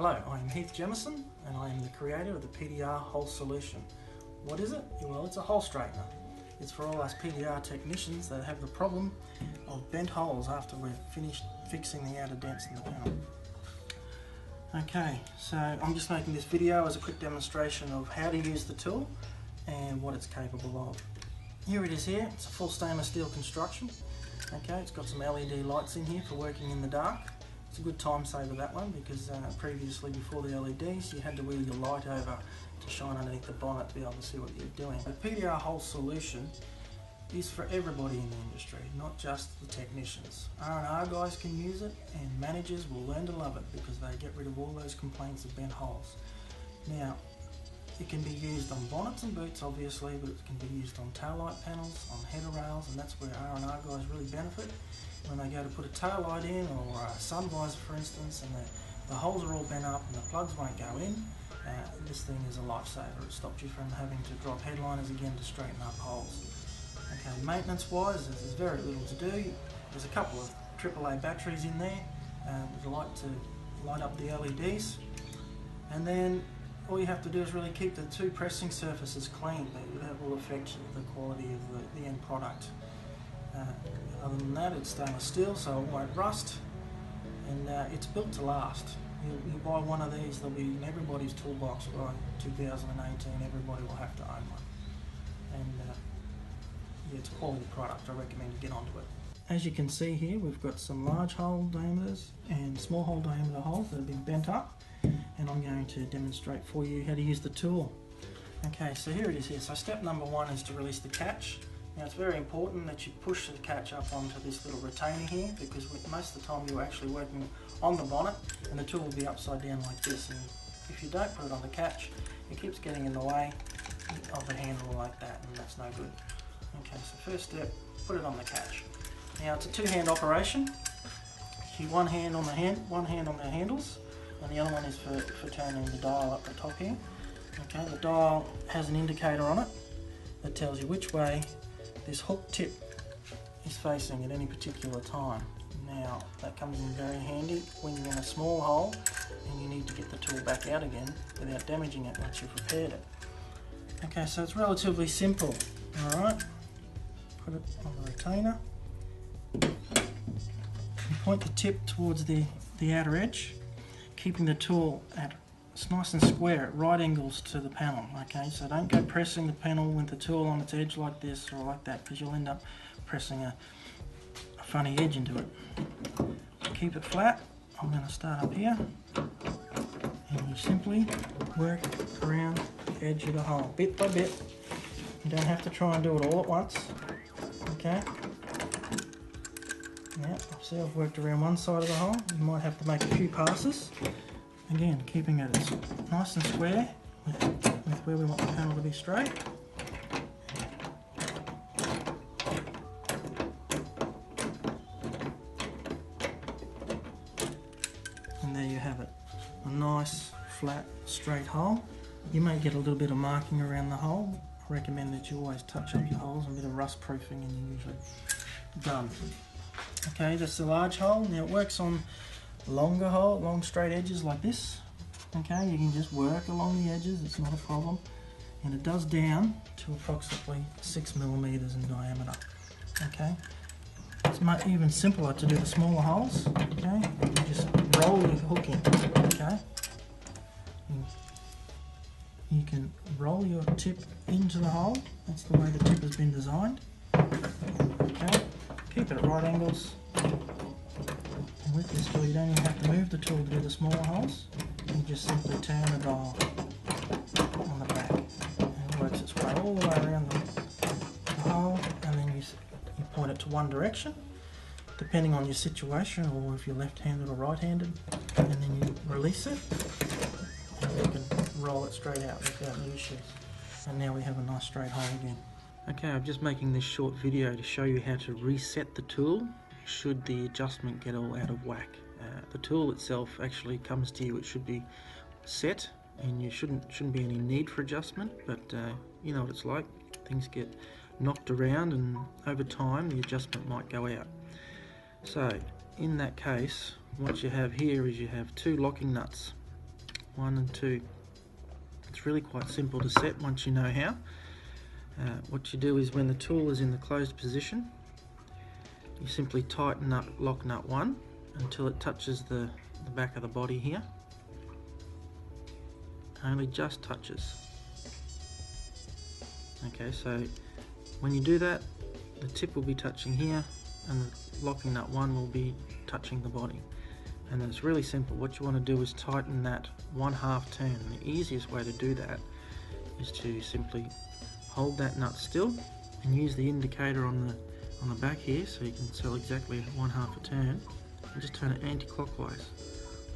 Hello, I am Heath Jemison and I am the creator of the PDR hole solution. What is it? Well, it's a hole straightener. It's for all us PDR technicians that have the problem of bent holes after we've finished fixing the outer dents in the panel. Okay, so I'm just making this video as a quick demonstration of how to use the tool and what it's capable of. Here it is here, it's a full stainless steel construction. Okay, it's got some LED lights in here for working in the dark. It's a good time saver, that one, because previously before the LEDs you had to wheel your light over to shine underneath the bonnet to be able to see what you're doing. The PDR hole solution is for everybody in the industry, not just the technicians. R&R guys can use it and managers will learn to love it because they get rid of all those complaints of bent holes. Now, it can be used on bonnets and boots obviously, but it can be used on tail light panels, on header rails, and that's where R&R guys really benefit. When they go to put a tail light in, or a sun visor for instance, and the holes are all bent up and the plugs won't go in, this thing is a lifesaver. It stops you from having to drop headliners again to straighten up holes. Okay, maintenance wise, there's very little to do. There's a couple of AAA batteries in there with a light to light up the LEDs, and then all you have to do is really keep the two pressing surfaces clean. That will affect the quality of the end product. Other than that, it's stainless steel, so it won't rust, and it's built to last. You buy one of these, they'll be in everybody's toolbox by 2018. Everybody will have to own one, and yeah, it's a quality product. I recommend you get onto it. As you can see here, we've got some large hole diameters and small hole diameter holes that have been bent up, and I'm going to demonstrate for you how to use the tool. Okay, so here it is here. So step number one is to release the catch. Now it's very important that you push the catch up onto this little retainer here, because most of the time you're actually working on the bonnet and the tool will be upside down like this, and if you don't put it on the catch, it keeps getting in the way of the handle like that, and that's no good. Okay, so first step, put it on the catch. Now it's a two-hand operation. Keep one hand on the handles, and the other one is for turning the dial up the top here. Okay, the dial has an indicator on it that tells you which way this hook tip is facing at any particular time. Now that comes in very handy when you're in a small hole and you need to get the tool back out again without damaging it once you've repaired it. Okay, so it's relatively simple. Alright, put it on the retainer. You point the tip towards the outer edge, keeping the tool at it's nice and square at right angles to the panel. Okay, so don't go pressing the panel with the tool on its edge like this or like that, because you'll end up pressing a funny edge into it. Keep it flat. I'm going to start up here, and you simply work around the edge of the hole bit by bit. You don't have to try and do it all at once. Okay. Now, see, I've worked around one side of the hole. You might have to make a few passes. Again, keeping it nice and square with where we want the panel to be straight. And there you have it. A nice, flat, straight hole. You may get a little bit of marking around the hole. I recommend that you always touch up your holes, a bit of rust proofing, and you're usually done. Okay, that's the large hole. Now it works on longer hole, long straight edges like this. Okay, you can just work along the edges, it's not a problem. And it does down to approximately 6 millimeters in diameter. Okay, it's much even simpler to do the smaller holes. Okay, you just roll your hook in. Okay, you can roll your tip into the hole. That's the way the tip has been designed. Okay, keep it at right angles. And with this tool, you don't even have to move the tool to do the smaller holes. You just simply turn the dial on the back, and it works its way all the way around the hole, and then you point it to one direction, depending on your situation, or if you're left-handed or right-handed, and then you release it, and you can roll it straight out without any issues. And now we have a nice straight hole again. Okay, I'm just making this short video to show you how to reset the tool should the adjustment get all out of whack. The tool itself actually comes to you, it should be set, and you shouldn't be any need for adjustment, but you know what it's like, things get knocked around and over time the adjustment might go out. So in that case, what you have here is you have two locking nuts 1 and 2. It's really quite simple to set once you know how. What you do is when the tool is in the closed position, you simply tighten up lock nut 1 until it touches the back of the body here. Only just touches. Okay, so when you do that, the tip will be touching here and the locking nut 1 will be touching the body. And it's really simple. What you want to do is tighten that 1/2 turn. The easiest way to do that is to simply hold that nut still and use the indicator on the back here so you can tell exactly 1/2 a turn, and just turn it anti-clockwise,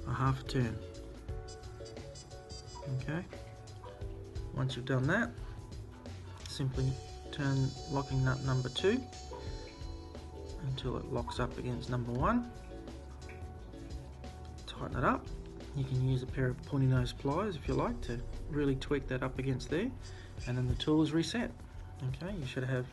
1/2 a turn. Okay, once you've done that, simply turn locking nut number 2 until it locks up against number 1. Tighten it up. You can use a pair of pointy nose pliers if you like to really tweak that up against there, and then the tool is reset. Okay, you should have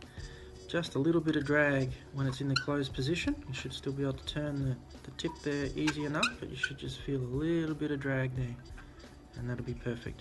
just a little bit of drag when it's in the closed position. You should still be able to turn the tip there easy enough, but you should just feel a little bit of drag there, and that'll be perfect.